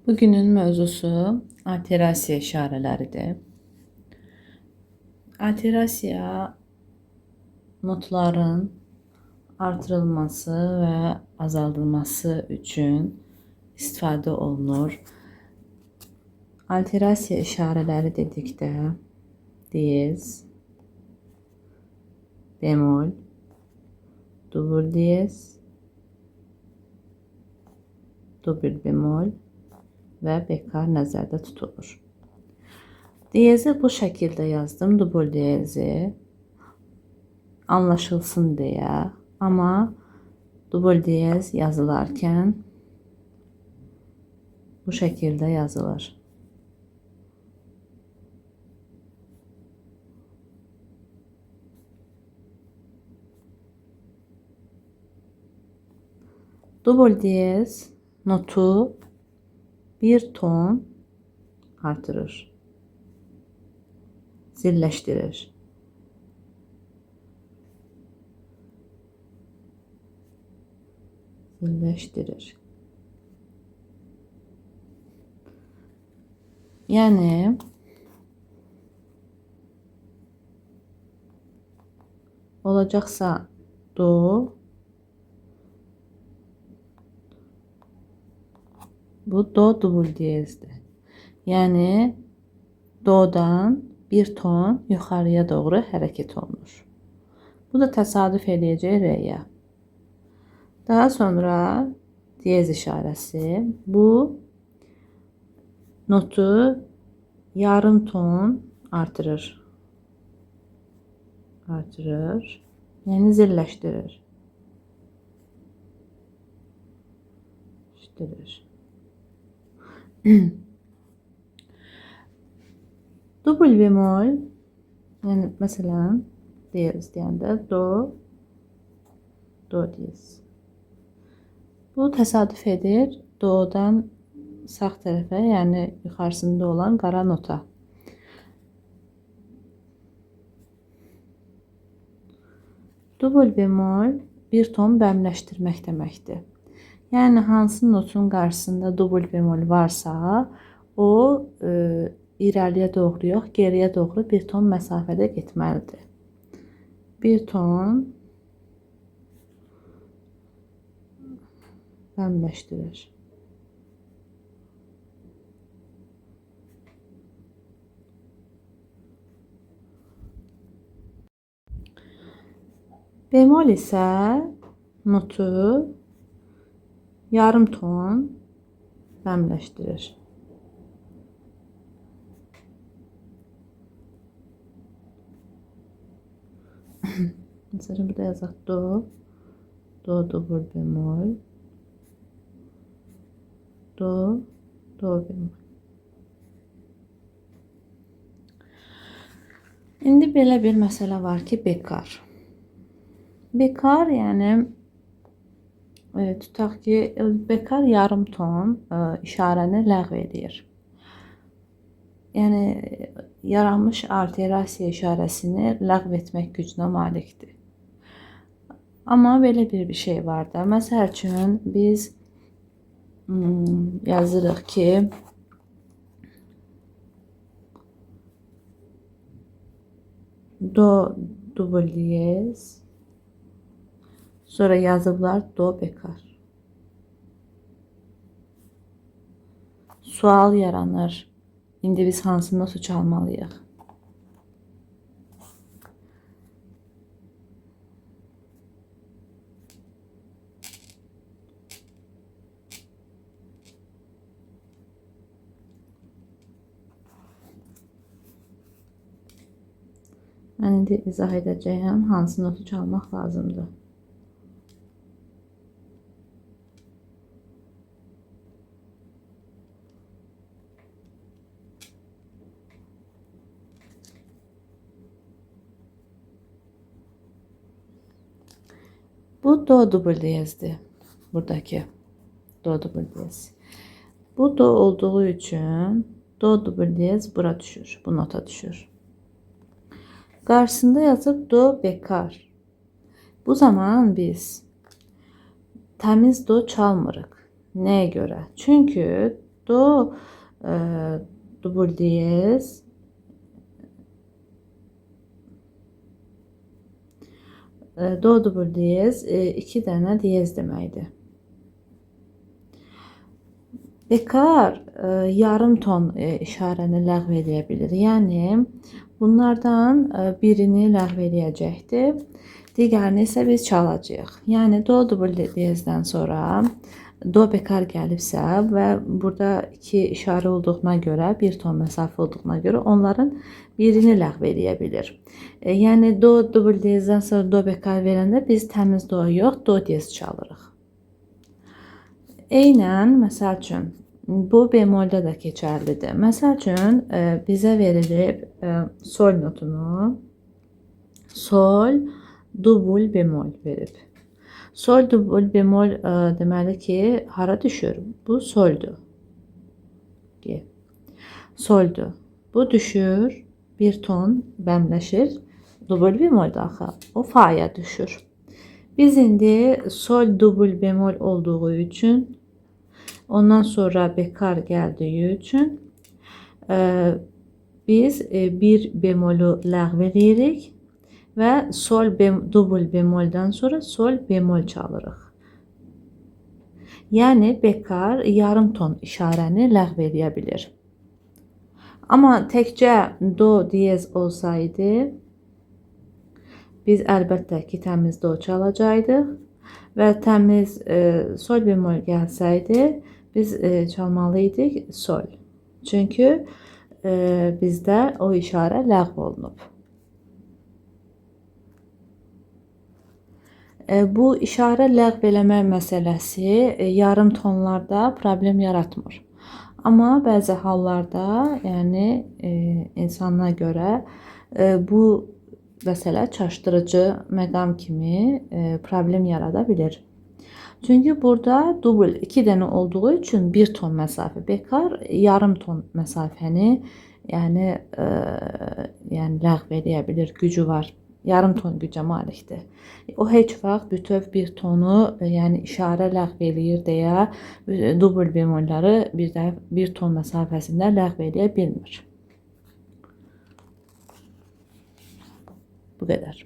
Bugünün mövzusu alterasiya işarələridir. Alterasiya notların artırılması və azaldılması üçün istifadə olunur. Alterasiya işarələri dedikdə diyez, bemol, dubl diyez, dubl bemol və bekar nəzərdə tutulur. Diyezi bu şəkildə yazdım, dubl diyezi anlaşılsın deyə, amma dubl diyez yazılarkən bu şəkildə yazılır. Dubl diyez notu bir ton artırır, zilləşdirir. Yəni olacaqsa do, bu do dubl diyezdir. Yəni do'dan bir ton yuxarıya doğru hərəkət olunur. Bu da təsadüf edəcək re'yə. Daha sonra diyez işarəsi. Bu notu yarım ton artırır. Yəni zilləşdirir. Dubl bemol, yəni məsələn diyez deyəndə do diyez. Bu təsadüf edir do'dan sağ tərəfə, yəni yuxarısında olan qara nota. Dubl bemol bir ton bəmləşdirmək deməkdir. Yəni hansı notun qarşısında dubl bemol varsa, o irəliyə doğru yox, geriyə doğru bir ton məsafədə getməlidir. Bir ton bəmləşdirir. Bemol isə notu yarım ton bəmləşdirir. Məsələn, burada yazaq do dubl bemol, do bemol. İndi belə bir məsələ var ki, bekar. Bekar, yəni tutaq ki, bekar yarım ton işarəni ləğv edir. Yəni yaranmış alterasiya işarəsini ləğv etmək gücünə malikdir. Amma belə bir şey var da. Məsəl üçün biz yazırıq ki, do dubl diyez, sonra yazıblar do bekar. Sual yaranır. İndi biz hansı notu çalmalıyıq? Mən indi izah edəcəyəm hansı notu çalmaq lazımdır. Bu do dubl diyezdir. Buradaki do dubl diyez. Bu do olduğu için do dubl diyez bura düşür. Bu nota düşür. Karşısında yazıb do bekar. Bu zaman biz təmiz do çalmırıq. Nəyə görə? Çünki Do dubl diyez, do dubl diyez iki dənə diyez deməkdir. Bekar yarım ton işarəni ləğv edə bilir. Yəni bunlardan birini ləğv edəcəkdir. Digərini isə biz çalacağıq. Yəni do dubl diyezdən sonra do bekar gəlibsə və burada iki işarə olduğuna görə, bir ton məsafə olduğuna görə onların birini ləğv edə bilir. Yəni do dubl diyezdən sonra do bekar verəndə biz təmiz do yox, do diyez çalırıq. Eynən, məsəl üçün, bu bemolda da keçərlidir. Məsəl üçün, bizə verilib sol notunu, sol, dubl bemol verib. Sol, dubl bemol deməli ki, hara düşür? Bu soldur. Soldur. Bu düşür, bir ton bəmləşir, dubl bemol daxil. O fa'ya düşür. Biz indi sol dubl bemol olduğu üçün, ondan sonra bekar gəldiyi üçün biz bir bemolu ləğv edirik və sol dubl bemoldan sonra sol bemol çalırıq. Yəni bekar yarım ton işarəni ləğv edə bilir. Amma təkcə do diyez olsaydı, biz əlbəttə ki, təmiz do çalacaqdıq və təmiz sol bemol gəlsəydi, biz çalmalıydık sol. Çünki bizdə o işarə ləğv olunub. Bu işarə ləğv eləmək məsələsi yarım tonlarda problem yaratmır. Amma bəzi hallarda, yəni insana görə bu məsələ çaşdırıcı məqam kimi problem yarada bilir. Çünki burada dubl 2 dənə olduğu üçün 1 ton məsafə. Bekar yarım ton məsafəni yəni ləğv edə bilir, gücü var. Yarım ton gücə malikdir. O heç vaxt bütöv 1 tonu yəni işarə ləğv eləyir deyə dubl bemolları bir ton məsafəsində ləğv edə bilmir. Bu qədər.